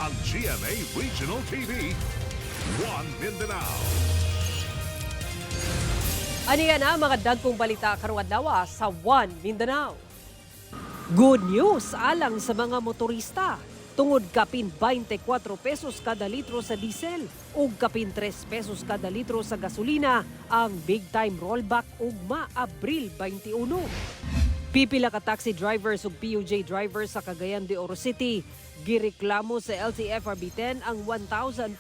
ang GMA Regional TV, One Mindanao. Aniya na mga dagkong balita karong adlaw sa One Mindanao. Good news alang sa mga motorista. Tungod kapin 24 pesos kada litro sa diesel ug kapin 3 pesos kada litro sa gasolina ang big time rollback ugma Abril 21. Pipila ka taxi drivers ug PUJ drivers sa Cagayan de Oro City gireklamo sa LTFRB10 ang 1,500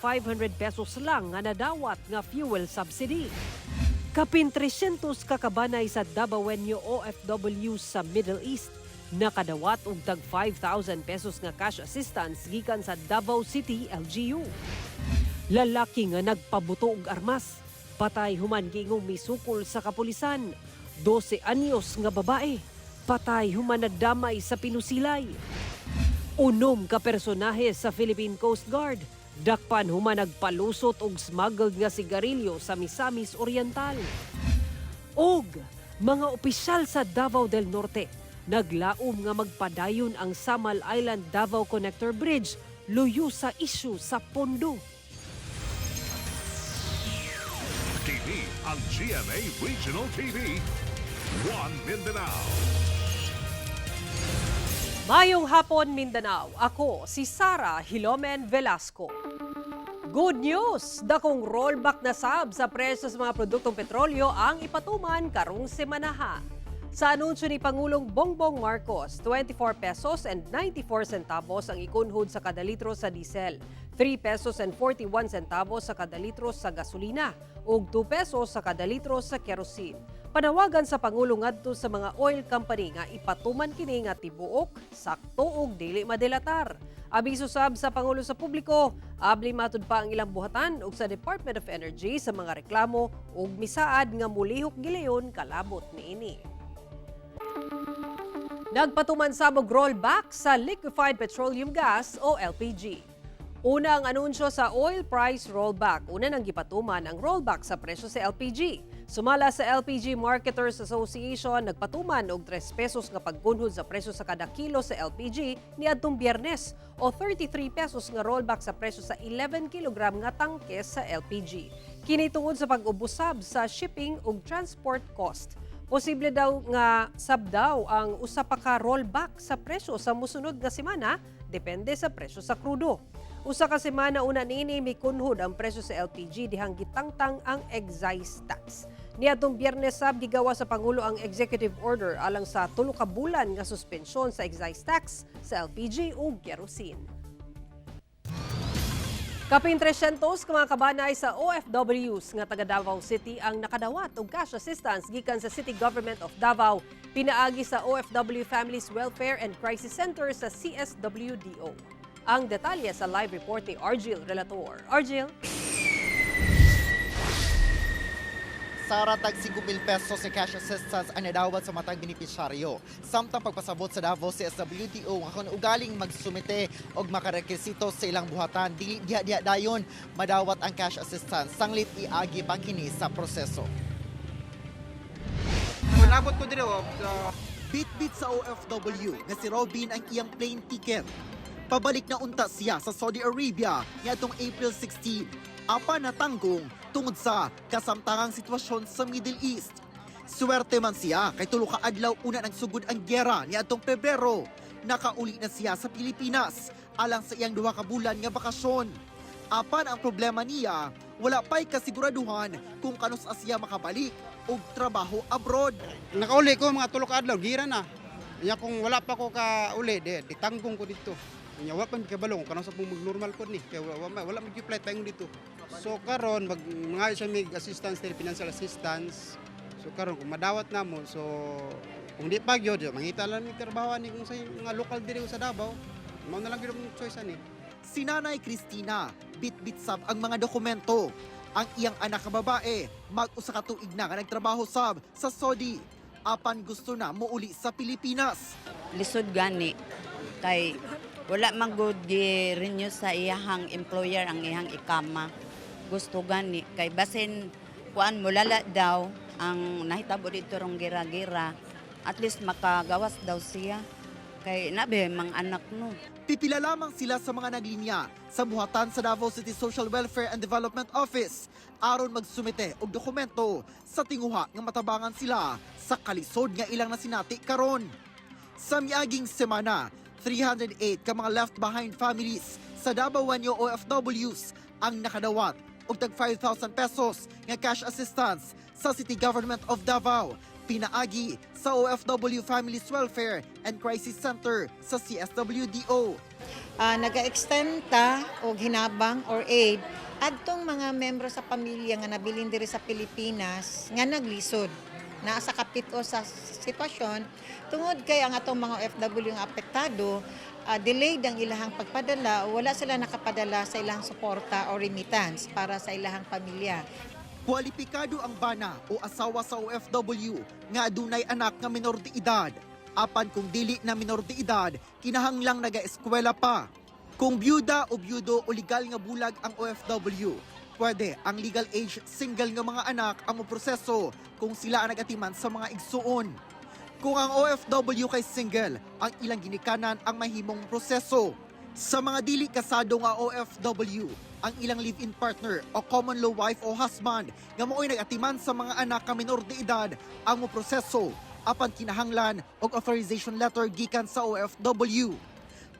pesos lang nga nadawat nga fuel subsidy. Kapin 300 kakabanay sa Davaoenyo OFW sa Middle East nakadawat og tag 5,000 pesos nga cash assistance gikan sa Davao City LGU. Lalaki nga nagpabuto og armas, patay human giingong misukol sa kapulisan. 12 anyos nga babae, patay human nadamay sa pinusilay. Unom ka personahe sa Philippine Coast Guard, dakpan human nagpalusot og smuggled nga sigarilyo sa Misamis Oriental. Og mga opisyal sa Davao del Norte naglaom nga magpadayon ang Samal Island Davao Connector Bridge luyo sa isyu sa pondo. Kini ang GMA Regional TV, One Mindanao. Mayong hapon Mindanao, ako si Sara Hilomen Velasco. Good news! Dakong rollback na sab sa presyo sa mga produktong petrolyo ang ipatuman karong semanaha. Sa anunsyo ni Pangulong Bongbong Marcos, 24 pesos and 94 centavos ang ikunhod sa kada litro sa diesel, 3 pesos and 41 centavos sa kada litro sa gasolina, ug 2 pesos sa kada litro sa kerosene. Panawagan sa Pangulo ngadto sa mga oil company nga ipatuman kini nga tibuok, sakto ug dili madelatar. Abiso sab sa Pangulo sa publiko, abli matud pa ang ilang buhatan ug sa Department of Energy sa mga reklamo ug misaad nga mulihok gilayon kalabot niini. Nagpatuman sabog rollback sa liquefied petroleum gas o LPG. Una ang anunsyo sa oil price rollback. Una nang gipatuman ang rollback sa presyo sa LPG. Sumala sa LPG Marketers Association, nagpatuman og 3 pesos nga paggunhod sa presyo sa kada kilo sa LPG niadtong Biyernes o 33 pesos nga rollback sa presyo sa 11 kilogram nga tangke sa LPG. Kini tungod sa pag-ubusab sa shipping ug transport cost. Posible daw nga sabdaw ang usa pa ka rollback sa presyo sa musunod nga semana depende sa presyo sa krudo. Usa ka semana una niini mikunhod ang presyo sa LPG dihang gitangtang ang excise tax. Niadtong Biyernes sab gigawa sa Pangulo ang executive order alang sa 3 ka bulan nga suspensyon sa excise tax sa LPG ug kerosene. Kapin 300 ka mga kabanay sa OFWs nga taga Davao City ang nakadawat og cash assistance gikan sa City Government of Davao pinaagi sa OFW Families Welfare and Crisis Center sa CSWDO. Ang detalye sa live report ni Argil Relator. Argil? Sara, tag 5,000 pesos sa cash assistance ang nadawat sa matang benepisyaryo. Samtang pagpasabot sa Davao CSWDO nga kung ugaling magsumite og makarekisito sa ilang buhatan, diha dayon madawat ang cash assistance. Sanglit iagi pa kini sa proseso. Nabot ko dito. Bit-bit sa OFW nga si Robin ang iyang plane ticket. Pabalik na unta siya sa Saudi Arabia niadtong April 16. Apa natanggong tungod sa kasamtangang sitwasyon sa Middle East. Swerte man siya kay tulo ka adlaw una nang sugod ang giyera niadtong Pebrero. Nakauli na siya sa Pilipinas alang sa iyang 2 ka bulan nga bakasyon. Apan ang problema niya, wala pa'y kasiguraduhan kung kanus siya makabalik og trabaho abroad. Nakauli ko mga tulo ka adlaw, gira na. Nya kung wala pa ko ka uli, di tanggong ko dito. Nya wala pa mi kabalong kanus sa mag-normal ko ni. Kaya wala mag-flight tayo dito. So karon mga sa mig assistance, financial assistance. So karon kung madawat na mo, so kung di pa gyud mangita lang ni trabaho ni kung sa mga local diri sa Davao. Mao na lang gyud ang choice ani. Si Nanay Cristina, bit-bit sab ang mga dokumento. Ang iyang anak na babae, mag-usa ka tuig na nga nagtrabaho sab sa Saudi. Apan gusto na muuli sa Pilipinas. Lisod gani kay wala man good gi-renew sa iyahang employer ang iyang ikama. Gusto gani kay basin kuan mulala daw ang nahitabo dito rong gira-gira, at least makagawas daw siya. Kay nabe mga anak no. Pipila lamang sila sa mga naglinya sa buhatan sa Davao City Social Welfare and Development Office aron magsumite og dokumento sa tinguha nga matabangan sila sa kalisod nga ilang nasinati karon. Sa miaging semana, 308 ka mga left behind families sa Dabawenyo OFWs ang nakadawat og tag 5,000 pesos nga cash assistance sa City Government of Davao pinaagi sa OFW Families Welfare and Crisis Center sa CSWDO. Naga-extend ta og hinabang or aid adtong mga membro sa pamilya nga nabilin diri sa Pilipinas nga naglisod naa sa kapit o sa sitwasyon tungod kay ang atong mga OFW nga apektado delayed ang ilahang pagpadala o wala sila nakapadala sa ilang suporta o remittance para sa ilahang pamilya. Kwalipikado ang bana o asawa sa OFW nga adunay anak nga minor de edad. Apan kung dili na minor de edad, kinahanglang naga-eskwela pa. Kung byuda o byudo o legal nga bulag ang OFW, pwede ang legal age single nga mga anak ang moproseso kung sila ang nagatiman sa mga igsuon. Kung ang OFW kay single, ang ilang ginikanan ang mahimong proseso. Sa mga dili kasado nga OFW, ang ilang live-in partner o common law wife o husband nga mo'y nagatiman sa mga anak ka minor de edad ang moproseso apan kinahanglan og authorization letter gikan sa OFW.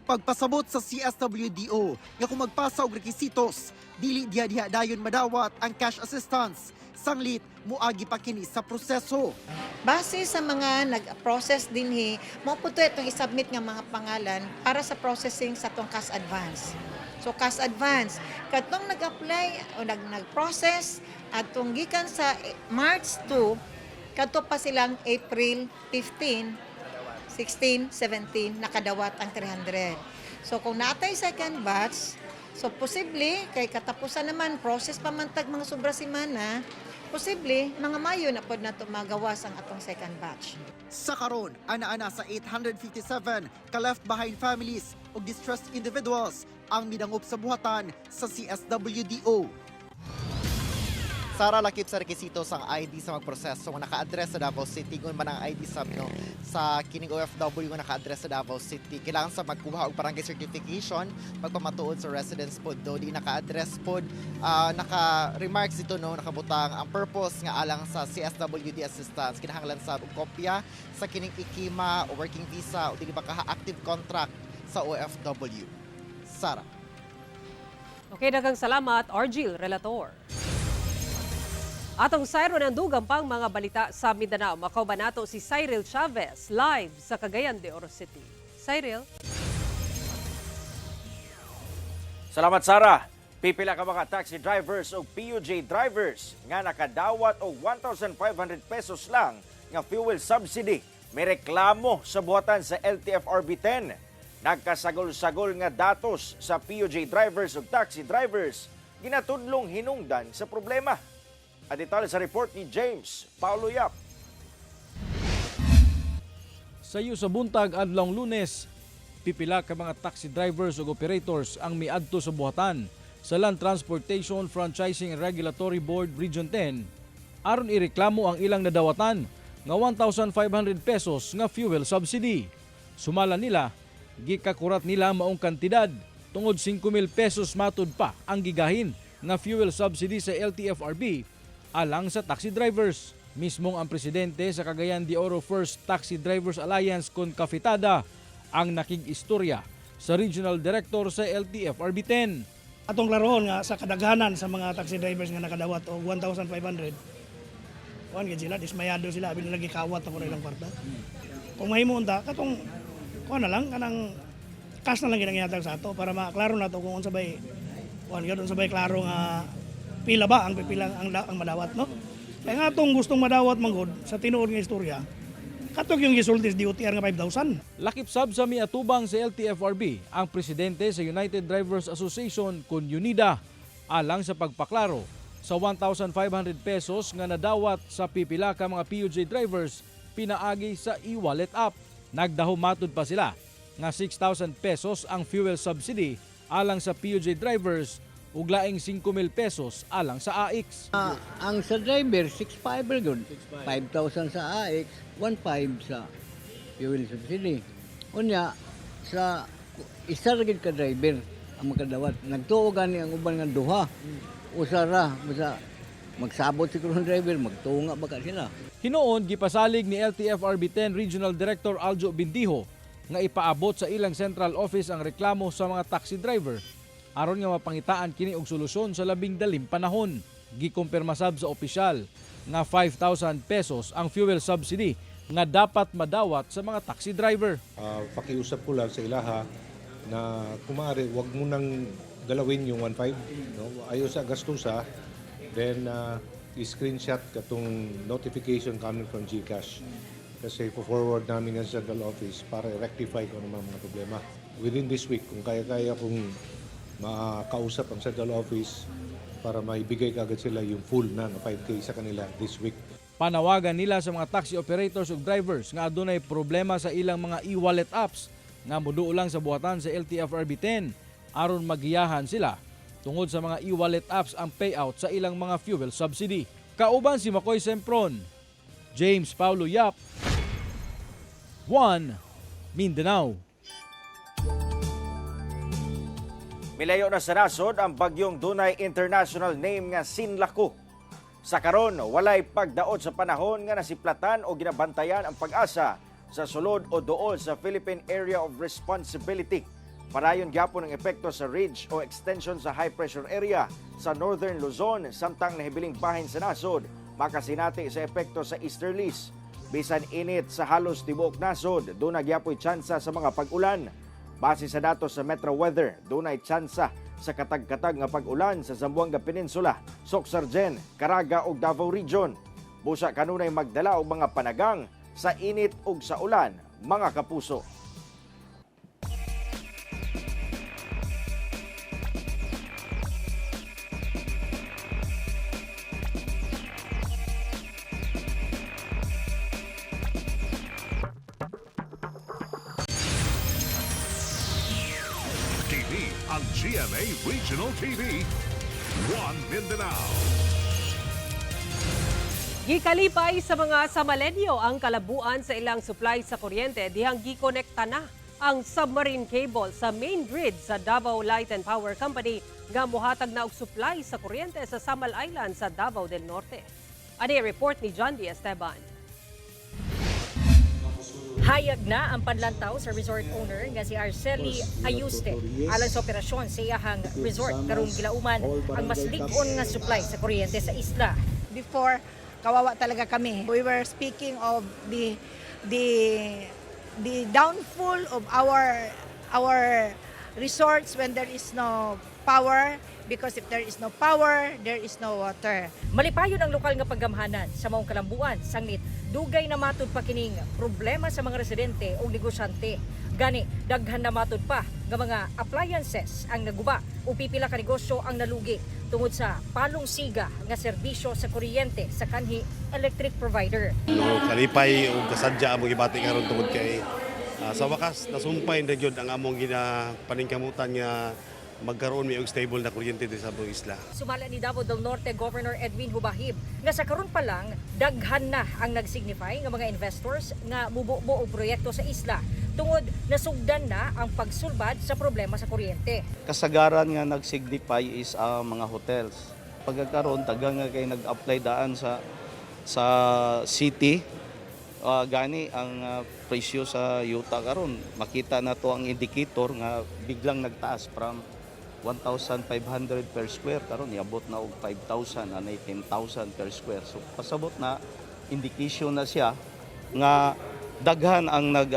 Pagpasabot sa CSWDO nga kung magpasa og rekisitos, dili diha dayon madawat ang cash assistance, sanglit muagi pa kini sa proseso. Base sa mga nag-process dinhi, mo puto itong isubmit nga mga pangalan para sa processing sa tong cash advance. So cash advance, katong nag-apply o nag-process atong gikan sa March 2, kadto pa silang April 15, 16, 17 nakadawat ang 300. So kung natay second batch, so posible kay katapusan naman process pa man tag mga sobra semana, posible mga Mayo na pod nato magawas ang atong second batch. Sa karon, ana-ana sa 857 ka left behind families ug distressed individuals ang midangop sa buhatan sa CSWDO. Sara, lakip sa rekisito sa ID sa magproseso nga naka-address sa Davao City kung man ang ID sub no sa kining OFW nga naka-address sa Davao City. Kailangan sa magkuha og barangay certification magpamatuod sa residence pod do di naka-address pod naka-remarks dito no nakabutang ang purpose nga alang sa CSWD assistance kinahanglan sa kopya sa kining ikima o working visa o dili ba ka active contract sa OFW. Sara. Okay, daghang salamat, Argil Relator. Atong sayro ng dugang pang mga balita sa Mindanao. Makauban nato si Cyril Chavez live sa Cagayan de Oro City. Cyril. Salamat, Sara. Pipila ka mga taxi drivers o PUJ drivers nga nakadawat og 1,500 pesos lang nga fuel subsidy. May reklamo sa buhatan sa LTFRB 10. Nagkasagol-sagol nga datos sa PUJ drivers o taxi drivers ginatudlong hinungdan sa problema. At detalye sa report ni James Paulo Yap. Sayo sa buntag adlong Lunes, pipila ka mga taxi drivers ug operators ang miadto sa buhatan sa Land Transportation Franchising and Regulatory Board Region 10 aron ireklamo ang ilang nadawatan nga 1,500 pesos nga fuel subsidy. Sumala nila, gikakurat nila maong kantidad tungod 5,000 pesos matud pa ang gigahin nga fuel subsidy sa LTFRB alang sa taxi drivers. Mismong ang presidente sa Cagayan de Oro First Taxi Drivers Alliance Concafitada ang nakig-istorya sa Regional Director sa LTFRB 10. Atong klarohon nga sa kadaghanan sa mga taxi drivers nga nakadawat og 1,500. Kuan gid sila, dismayado sila abi lagi kawat ako ilang kwarta. Kung mahimo unta katong kuan na lang kanang cash na lang ginangitag sa ato para maklaro nato kung unsa bay kuan gyud unsa bay klaro nga pila ba ang pipila ang madawat no. Kaya nga atong gustong madawat manggod sa tinuod nga istorya. Katok yung gisultis DOTR nga 5,000. Lakip sab sa miatubang sa LTFRB ang presidente sa United Drivers Association kun UNIDA alang sa pagpaklaro sa 1,500 pesos nga nadawat sa pipila ka mga PUJ drivers pinaagi sa e-wallet app. Nagdahom matud pa sila nga 6,000 pesos ang fuel subsidy alang sa PUJ drivers ug laing 5,000 pesos alang sa AX. Ang sa driver 6,500 gud. 5,000 sa AX, 1,500 sa fuel subsidy. Unya, sa isa ra gid ka driver ang makadawat. Nagtuo gani ang uban nga duha. Usara, basta magsabot siguro ang driver, magtuo nga baka sila. Hinoon, gipasalig ni LTFRB 10 Regional Director Aljo Bindijo nga ipaabot sa ilang central office ang reklamo sa mga taxi driver aron nga mapangitaan kini og solusyon sa labing dalim panahon. Gikumpirma sab sa opisyal nga 5,000 pesos ang fuel subsidy nga dapat madawat sa mga taxi driver. Pakiusap ko lang sa ilaha na kumari wag mo nang galawin yung 1.5, no? Ayaw sa gastusa, then i-screenshot katong notification coming from GCash. Kasi po-forward namin yan sa central office para i-rectify kung ano mga problema. Within this week, kung kaya-kaya kung makausap ang central office para maibigay kagad sila yung full na 5K sa kanila this week. Panawagan nila sa mga taxi operators ug drivers nga adunay problema sa ilang mga e-wallet apps nga moduo lang sa buhatan sa LTFRB 10 aron magiyahan sila tungod sa mga e-wallet apps ang payout sa ilang mga fuel subsidy. Kauban si Makoy Sempron, James Paulo Yap, 1 Mindanao. Milayo na sa nasod ang bagyong dunay international name nga Sinlaku. Sa karon, walay pagdaot sa panahon nga nasiplatan o ginabantayan ang pag-asa sa sulod o duol sa Philippine Area of Responsibility. Parayon gyapon ang epekto sa ridge o extension sa high pressure area sa Northern Luzon samtang nahibiling bahin sa nasod makasinati sa epekto sa easterlies. Bisan init sa halos tibuok nasod, doon nagyapoy tsansa sa mga pag-ulan. Base sa datos sa Metro Weather, doon ay tsansa sa katag-katag nga pag-ulan sa Zamboanga Peninsula, Socsargen, Caraga ug Davao Region. Busa kanunay magdala og mga panagang sa init ug sa ulan, mga kapuso. TV ang GMA Regional TV. 1 Mindanao. Gikalipay sa mga Samalenyo ang kalabuan sa ilang supply sa kuryente dihang gikonekta na ang submarine cable sa main grid sa Davao Light and Power Company nga mohatag na og supply sa kuryente sa Samal Island sa Davao del Norte. Ani report ni John D. Esteban. Hayag na ang panlantaw sa resort owner nga si Arceli Ayuste alang sa operasyon sa iyahang resort karong gilauman ang mas lig-on nga supply sa kuryente sa isla. Before, kawawa talaga kami. We were speaking of the downfall of our resorts when there is no power, because if there is no power, there is no water. Malipayon ang lokal nga paggamhanan sa maong kalambuan sanglit dugay na matud pa kining problema sa mga residente o negosyante. Gani daghan na matud pa nga mga appliances ang naguba o pipila ka negosyo ang nalugi tungod sa palong siga nga serbisyo sa kuryente sa kanhi electric provider. Kalipay o kasadya mo gibati karon tungod kay sa wakas nasumpay na gyud ang among ginapaningkamutan nga magkaroon may stable na kuryente sa buong isla. Sumala ni Davao del Norte Governor Edwin Hubahib nga sa karon pa lang daghan na ang nagsignify nga mga investors nga mubuo og proyekto sa isla tungod nasugdan na ang pagsulbad sa problema sa kuryente. Kasagaran nga nagsignify is mga hotels. Pagkakaroon tagang nga kay nag-apply daan sa city gani ang presyo sa yuta karon makita na to ang indicator nga biglang nagtaas from 1,500 per square karon niabot na og 5,000 anay 10,000 per square. So pasabot na indication na siya nga daghan ang nag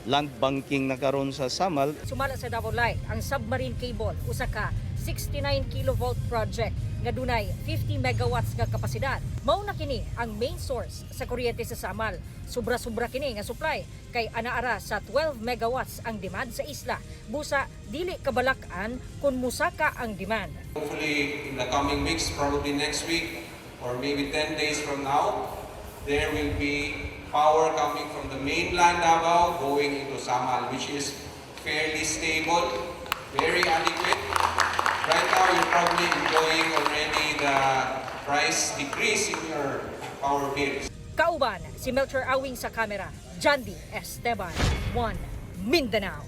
land banking na karon sa Samal. Sumala sa Davao Light ang submarine cable usa ka 69 kilovolt project nga dunay 50 megawatts nga kapasidad. Mao na kini ang main source sa kuryente sa Samal. Sobra-sobra kini nga supply kay anaara sa 12 megawatts ang demand sa isla. Busa dili kabalak-an kun musaka ang demand. Hopefully in the coming weeks, probably next week or maybe 10 days from now, there will be power coming from the mainland Davao going into Samal, which is fairly stable, very adequate. Right now, you're probably enjoying already the price decrease in your power bills. Kauban, si Melchor Awing sa kamera, John D. Esteban. One Mindanao.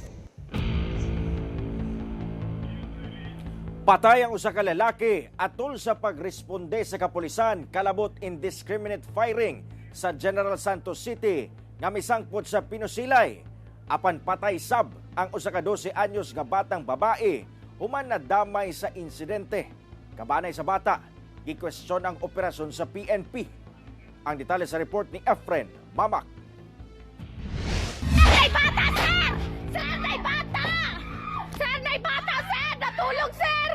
Patay ang usa ka lalaki atol sa pagresponde sa kapulisan kalabot indiscriminate firing sa General Santos City nga misangpot sa Pinusilay. Apan patay sab ang usa ka 12 anyos nga batang babae human na damay sa insidente. Kabanay sa bata, gikwestiyon ang operasyon sa PNP. Ang detalye sa report ni Efren Mamak. May bata, sir! Sir, may bata! Sir, may bata, sir! Natulog, sir!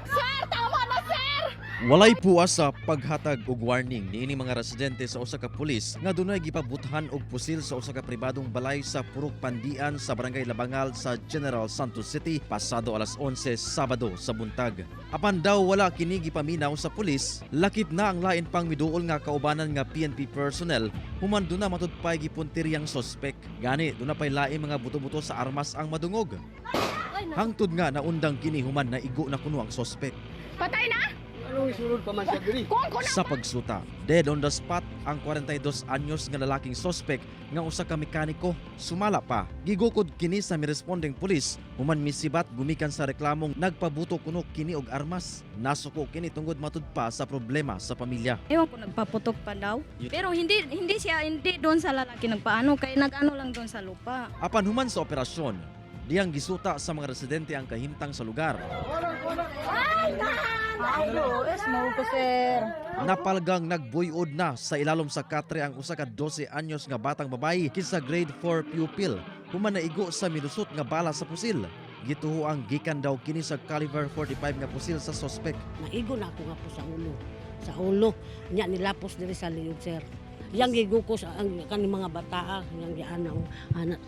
Sir, tama na, sir! Walay puwas sa paghatag og warning niini mga residente sa usa ka pulis nga dunay gipabuthan og pusil sa usa ka pribadong balay sa Purok Pandian sa Barangay Labangal sa General Santos City pasado alas 11 Sabado sa buntag. Apan daw wala kini gipaminaw sa pulis, lakip na ang lain pang miduol nga kaubanan nga PNP personnel human duna matudpay gipuntiryang sospek. Gani duna pay lain mga buto-buto sa armas ang madungog. Hangtod nga naundang kini human na igo na kuno ang sospek. Patay na? Sa pagsuta, dead on the spot ang 42 anyos nga lalaking sospek nga usa ka mekaniko. Sumala pa, gigukod kini sa miresponding pulis human misibat gumikan sa reklamong nagpabuto kuno kini og armas. Nasuko kini tungod matud pa sa problema sa pamilya. Ewan ko nagpaputok pa daw. Pero hindi doon sa lalaki nagpaano kay nagano lang doon sa lupa. Apan human sa operasyon, diyang gisuta sa mga residente ang kahimtang sa lugar. Napalgang nagbuyod na sa ilalom sa katre ang usa ka 12 anyos nga batang babae kinsa grade 4 pupil human naigo sa milusot nga bala sa pusil. Gituho ang gikan daw kini sa caliber 45 nga pusil sa sospek. Naigo na ako nga po sa ulo. Sa ulo nya nilapos diri sa liyod, sir. Yang gigukos ang kaning mga bata yang gianaw anak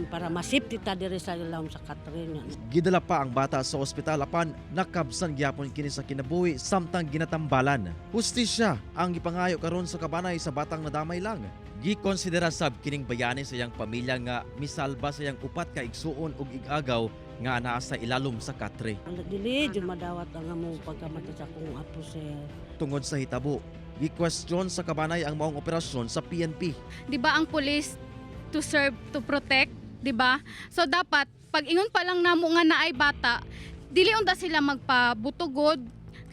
para masipti ta diri sa ilam sa Katrina. Gidala pa ang bata sa ospital apan nakabsan gyapon kini sa kinabuhi samtang ginatambalan. Hustisya ang gipangayo karon sa kabanay sa batang nadamay lang. Gikonsidera sab kining bayani sa iyang pamilya nga misalba sa iyang upat ka igsuon ug igagaw nga anaa sa ilalom sa katre. Dili jud madawat ang among pagkamatay sa akong apo, sir. Tungod sa hitabo, gikwestiyon sa kabanay ang maong operasyon sa PNP. Di ba ang pulis to serve, to protect, di ba? So dapat pag ingon pa lang namo nga naay bata, dili unta sila magpabutugod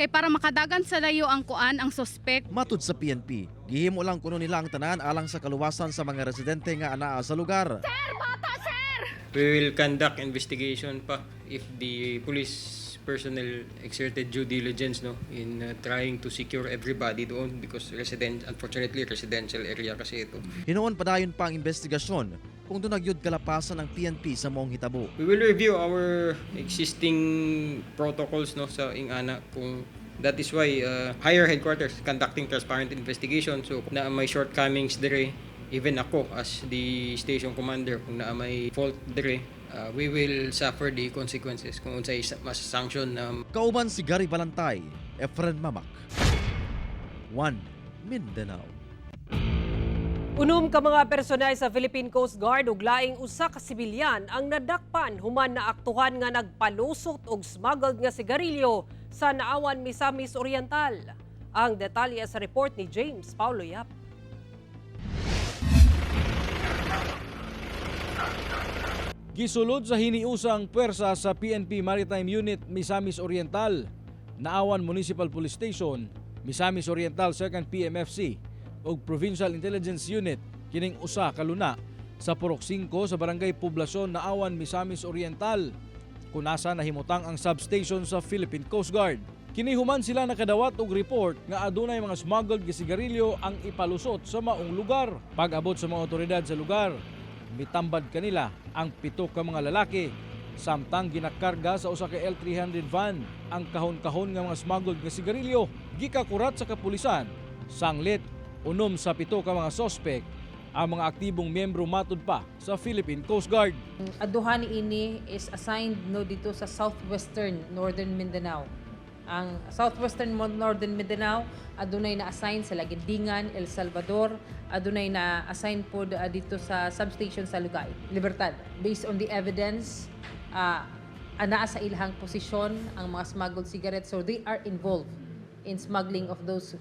kay para makadagan sa layo ang kuan ang suspect. Matud sa PNP, gihimo lang kuno nila ang tanan alang sa kaluwasan sa mga residente nga anaa sa lugar. Sir, bata, sir! We will conduct investigation pa if the police personnel exerted due diligence in trying to secure everybody doon because unfortunately residential area kasi ito. Hinoon padayon pa ang investigasyon kung doon nagyud kalapasan ng PNP sa maong hitabo. We will review our existing protocols sa ingana kung that is why higher headquarters conducting transparent investigation so na may shortcomings dire even ako as the station commander kung na may fault dire we will suffer the consequences kung unsay mas sanction na. Kauban si Gary Balantay, Efren Mamak, One Mindanao. Unom ka mga personel sa Philippine Coast Guard ug laing usa ka sibilyan ang nadakpan human na aktuhan nga nagpalusot og smuggled nga sigarilyo sa Naawan, Misamis Oriental. Ang detalye sa report ni James Paulo Yap. Gisulod sa hiniusang puwersa sa PNP Maritime Unit Misamis Oriental, Naawan Municipal Police Station, Misamis Oriental 2nd PMFC ug Provincial Intelligence Unit kining usa ka luna sa Purok 5 sa Barangay Poblasyon Naawan Misamis Oriental kung nasa nahimutang ang substation sa Philippine Coast Guard. Kini human sila nakadawat og report nga adunay mga smuggled nga sigarilyo ang ipalusot sa maong lugar. Pag-abot sa mga otoridad sa lugar, mitambad kanila ang 7 ka mga lalaki samtang ginakarga sa usa ka L300 van ang kahon-kahon nga mga smuggled nga sigarilyo. Gikakurat sa kapulisan, sanglit unom sa 7 ka mga sospek ang mga aktibong miyembro matud pa sa Philippine Coast Guard. Aduhan ini is assigned dito sa Southwestern Northern Mindanao. Ang Southwestern Northern Mindanao adunay na-assign sa Lagindingan, El Salvador, adunay na-assign po dito sa substation sa Lugay, Libertad. Based on the evidence, anaa sa ilahang posisyon ang mga smuggled cigarettes, so they are involved in smuggling of those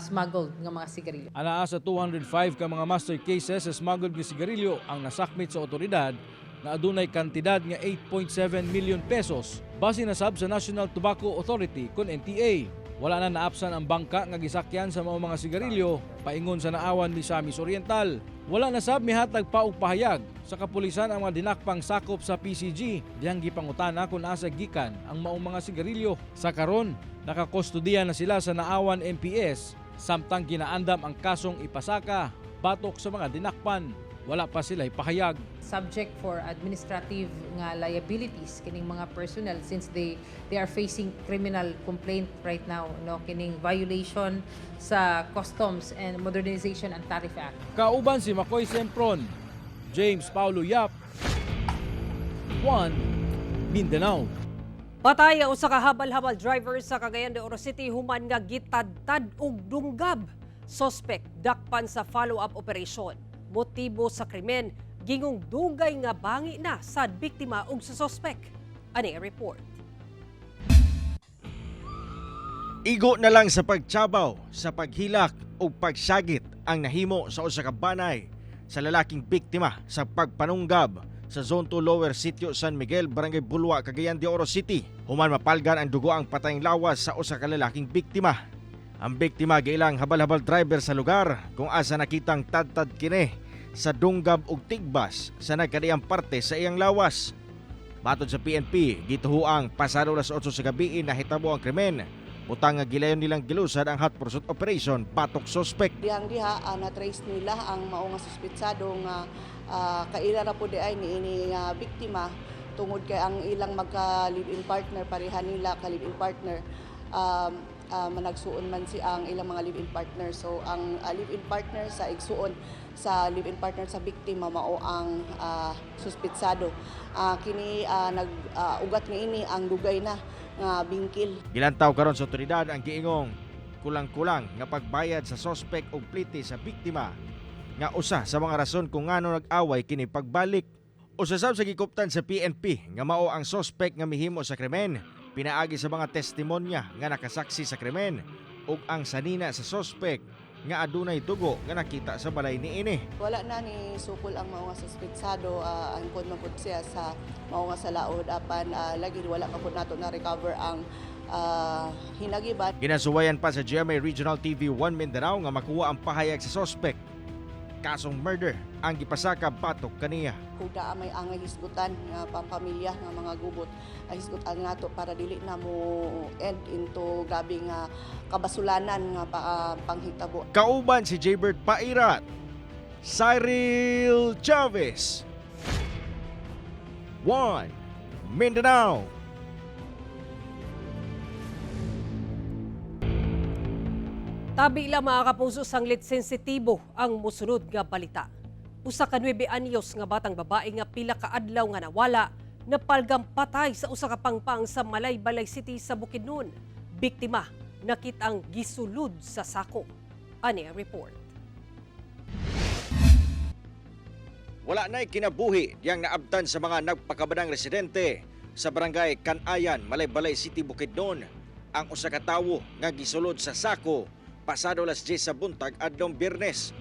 smuggled nga mga sigarilyo. Anaa sa 205 ka mga master cases sa smuggled nga sigarilyo ang nasakmit sa otoridad na adunay kantidad nga 8.7 million pesos base na sab sa National Tobacco Authority kun NTA. Wala na naapsan ang bangka nga gisakyan sa mga sigarilyo paingon sa naawan ni Misamis Oriental. Wala na sab mihatag pa og pahayag sa kapulisan ang mga dinakpang sakop sa PCG diyang gipangutana kung asa gikan ang maong mga sigarilyo. Sa karon, nakakustodiya na sila sa naawan MPS samtang ginaandam ang kasong ipasaka batok sa mga dinakpan. Wala pa sila ipahayag. Subject for administrative nga liabilities kining mga personnel since they are facing criminal complaint right now, no, kining violation sa Customs and Modernization and Tariff Act. Kauban si Makoy Sempron, James Paulo Yap, 1 Mindanao. Patay ang usa ka habal-habal driver sa Cagayan de Oro City human nga gitadtad og dunggab. Suspect dakpan sa follow-up operation. Motibo sa krimen, gingong dugay nga bangi na sa biktima ug sa suspect. Ani ang report. Igo na lang sa pagtsabaw, sa paghilak o pagsagit ang nahimo sa usa ka banay sa lalaking biktima sa pagpanunggab sa Zone 2 Lower Sitio San Miguel, Barangay Bulwa, Cagayan de Oro City. Human mapalgan ang dugo ang patayng lawas sa usa ka lalaking biktima. Ang biktima gailang habal-habal driver sa lugar kung asa nakitang tad-tad kini sa dunggab ug tigbas sa nagkadiyang parte sa iyang lawas. Matod sa PNP, gituhuang pasado alas 8 sa gabi nahitabo ang krimen. Butang nga gilayon nilang gilusad ang hot pursuit operation batok suspect. Dihang diha na-trace nila ang mao nga suspitsado nga kaila ra po di ay niini biktima tungod kay ang ilang magka-live-in partner pareha nila ka-live-in partner managsuon man si ang ilang mga live-in partner. So ang live-in partner sa igsuon sa live-in partner sa biktima mao ang suspitsado. Kini ugat niini ang dugay na nga bingkil. Gilantaw karon sa otoridad ang giingong kulang-kulang nga pagbayad sa suspect og plite sa biktima nga usa sa mga rason kung ngano nag-away kini pagbalik. Usasab sa gikuptan sa PNP nga mao ang suspect nga mihimo sa krimen. Pinaagi sa mga testimonya nga nakasaksi sa krimen ug ang sanina sa suspect nga adunay dugo nga nakita sa balay niini. Wala na ni sukol ang mga suspitsado angkon man pud siya sa mga sa laod apan lagi wala pa pud nato na recover ang hinagiban. Ginasuwayan pa sa GMA Regional TV 1 Mindanao nga makuha ang pahayag sa suspect. Kasong murder ang gipasaka batok kaniya. Kuda may angay hisgutan nga pamilya nga mga gubot ay hisgutan nato para dili na mo end into grabe nga kabasulanan nga panghitabo. Kauban si Jaybert Pairat, Cyril Chavez, 1 Mindanao. Tabi lang mga kapuso sanglit sensitibo ang musunod nga balita. Usa ka 9 anyos nga batang babae nga pila ka adlaw nga nawala, napalgang patay sa usa ka pangpang sa Malaybalay City sa Bukidnon. Biktima nakitang gisulod sa sako. Ani ang report. Wala na'y kinabuhi diyang naabtan sa mga nagpakabadang residente sa barangay Kanayan, Malaybalay City, Bukidnon. Ang usa ka tawo nga gisulod sa sako pasado alas 10 sa buntag adlong Biyernes.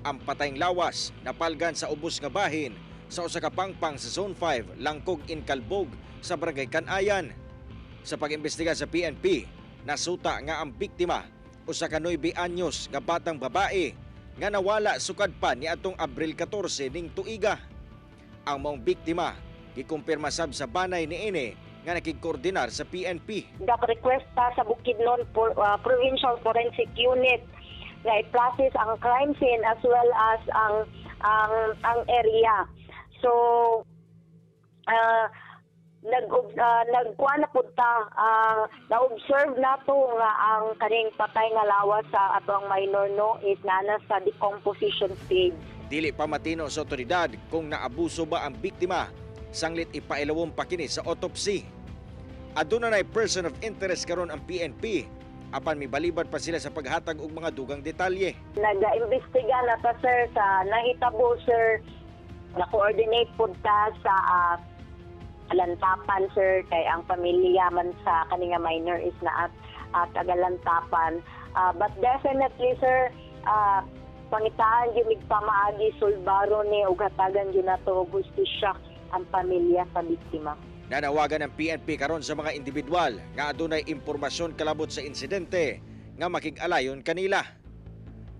Ang patayng lawas napalgan sa ubos nga bahin sa usa ka pangpang sa Zone 5, Langkog in Calbog sa barangay Kanayan. Sa pag-imbestiga sa PNP, nasuta nga ang biktima usa ka 9 anyos nga batang babae nga nawala sukad pa niadtong Abril 14 ning tuiga. Ang maong biktima gikumpirma sab sa banay niini nga nakigkoordinar sa PNP. Nag-request pa sa Bukidnon Provincial Forensic Unit na i-process ang crime scene as well as ang area. So nagkuha na punta na-observe nato nga ang kaning patay nga lawas sa atong minor no is nana sa decomposition stage. Dili pa matino sa otoridad kung naabuso ba ang biktima. Sanglit ipailawom pa kini sa autopsy. Aduna nay person of interest karon ang PNP. Apan mibalibad pa sila sa paghatag og mga dugang detalye. Nag-imbestiga na ta sir sa nahitabo sir. Na-coordinate pud ta sa Lantapan sir kay ang pamilya man sa kaninga minor is na at Tagalantapan. But definitely, sir, pangitaan yung pamaagi sulbaro ni ug hatagan yun nato og hustisya ang pamilya sa biktima. Nanawagan ng PNP karon sa mga individual nga adunay impormasyon kalabot sa insidente nga makig-alayon kanila.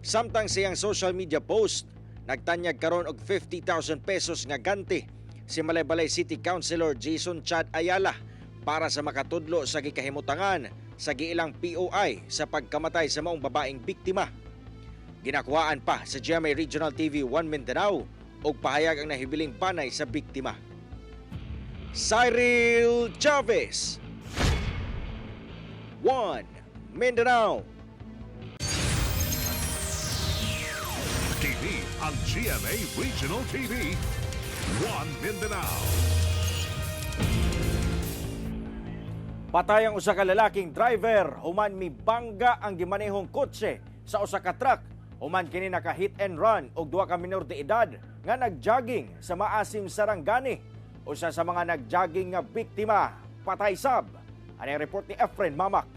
Samtang siyang social media post, nagtanyag karon og 50,000 pesos nga ganti si Malaybalay City Councilor Jason Chad Ayala para sa makatudlo sa gikahimutangan sa giilang POI sa pagkamatay sa maong babaeng biktima. Ginakuhaan pa sa GMA Regional TV 1 Mindanao og pahayag ang nahibiling panay sa biktima. Cyril Chavez, 1 Mindanao. TV ang GMA Regional TV 1 Mindanao. Patay ang usa ka lalaking driver human mibangga ang gimanehong kotse sa usa ka truck human kini naka hit and run og duha ka minor de edad nga nagjogging sa Maasim, Sarangani. Usa sa mga nagjogging nga biktima patay sab. Ano ang report ni Efren Mamak?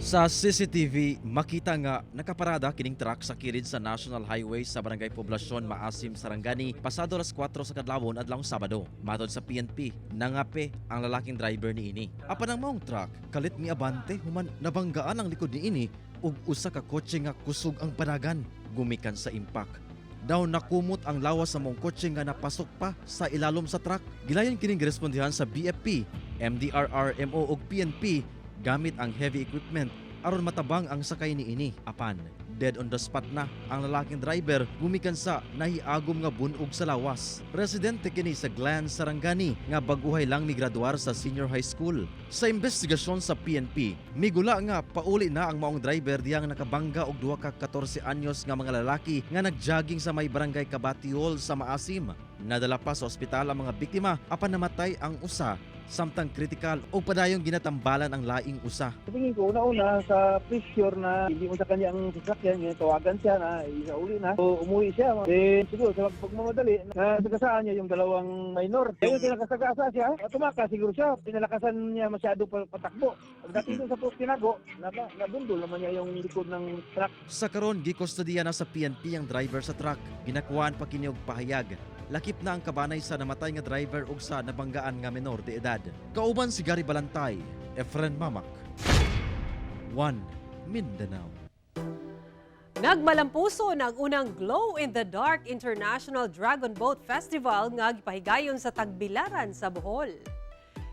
Sa CCTV, makita nga nakaparada kining truck sa kilid sa National Highway sa Barangay Poblasyon, Maasim, Sarangani pasado alas 4 sa kadlawon adlawng Sabado. Matod sa PNP, nangape ang lalaking driver niini. Apan ang maong truck, kalit miabante human nabanggaan ang likod niini ug usa ka kotse nga kusog ang panagan gumikan sa impact. Daw nakumot ang lawas sa maong kotse nga napasok pa sa ilalom sa truck. Gilayon kining girespondihan sa BFP, MDRRMO ug PNP gamit ang heavy equipment aron matabang ang sakay niini. Apan dead on the spot na ang lalaking driver gumikan sa nahiagom nga bunog sa lawas. Residente kini sa Glan, Sarangani nga baguhay lang migraduar sa senior high school. Sa investigasyon sa PNP, migula nga pauli na ang maong driver diyang nakabangga og duha ka 14 anyos nga mga lalaki nga nagjogging sa may barangay Kabatiol sa Maasim. Nadala pa sa ospital ang mga biktima apan namatay ang usa samtang kritikal o padayong ginatambalan ang laing usa. Tingin ko una-una sa picture na hindi mo sa kanya ang sasakyan, tawagan siya na isauli na. So umuwi siya. Then siguro sa pagmamadali, nasagasaan niya yung dalawang minor. Kaya pinakasagasa siya, tumakas siguro siya. Pinalakasan niya masyado patakbo. Pagdating sa tinago, nabundol naman niya yung likod ng truck. Sa karon gikustodiya na sa PNP ang driver sa truck. Ginakuan pa kini og pahayag. Lakip na ang kabanay sa namatay nga driver ug sa nabanggaan nga menor de edad. Kauban si Gary Balantay, Efren Mamak, 1 Mindanao. Nagmalampuso na ang unang Glow in the Dark International Dragon Boat Festival nga gipahigayon sa Tagbilaran sa Bohol.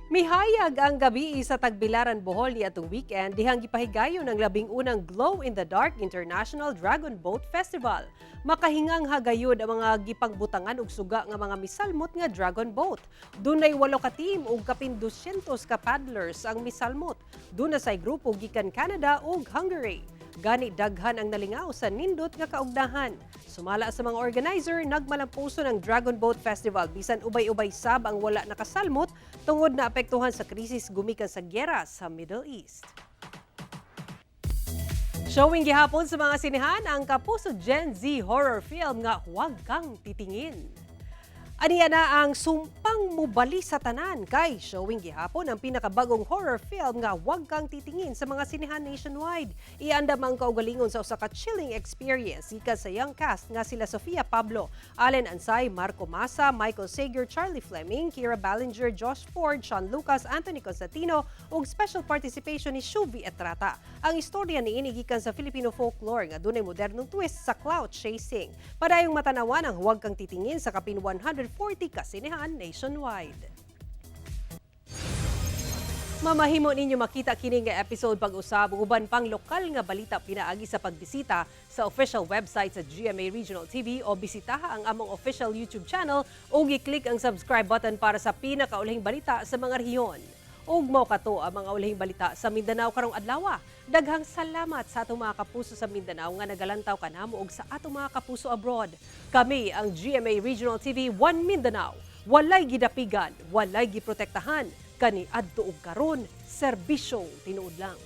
Mihayag ang gabi sa Tagbilaran, Bohol niadtong weekend dihang gipahigayon ang labing unang Glow in the Dark International Dragon Boat Festival. Makahingang hagayod ang mga gipangbutangan og suga nga mga misalmot nga dragon boat. Dunay 8 ka team ug kapin 200 ka paddlers ang misalmot. Duna say grupo gikan Canada ug Hungary. Gani daghan ang nalingaw sa nindot nga kaugnahan. Sumala sa mga organizer, nagmalampuso ng Dragon Boat Festival bisan ubay-ubay sab ang wala nakasalmot tungod na apektuhan sa krisis gumikan sa gyera sa Middle East. Showing gihapon sa mga sinehan ang kapuso Gen Z horror film nga Huwag Kang Titingin. Aniya na ang Sumpang Mubali sa Tanan kay showing gihapon ang pinakabagong horror film nga Huwag Kang Titingin sa mga sinehan nationwide. Iandam ang kaugalingon sa usa ka chilling experience ika sa young cast nga sila Sofia Pablo, Allen Ansay, Marco Massa, Michael Sager, Charlie Fleming, Kira Ballinger, Josh Ford, Sean Lucas, Anthony Constantino ug special participation ni Shuvi Etrata. Ang istorya niini gikan sa Filipino folklore nga dunay modernong twist sa clout chasing. Padayong matanawan ang Huwag Kang Titingin sa kapin 140 ka sinehan nationwide. Mamahimo ninyo makita kini nga episode pag-usab uban pang lokal nga balita pinaagi sa pagbisita sa official website sa GMA Regional TV o bisitaha ang among official YouTube channel o gi-click ang subscribe button para sa pinakaulahing balita sa mga rehiyon. Ug mao kato ang mga ulahing balita sa Mindanao karong adlaw. Daghang salamat sa atong mga kapuso sa Mindanao nga nagalantaw kanamo ug sa atong mga kapuso abroad. Kami ang GMA Regional TV 1 Mindanao. Walay gidapigan, walay giprotektahan, kani adto ug karon serbisyo tinuod lang.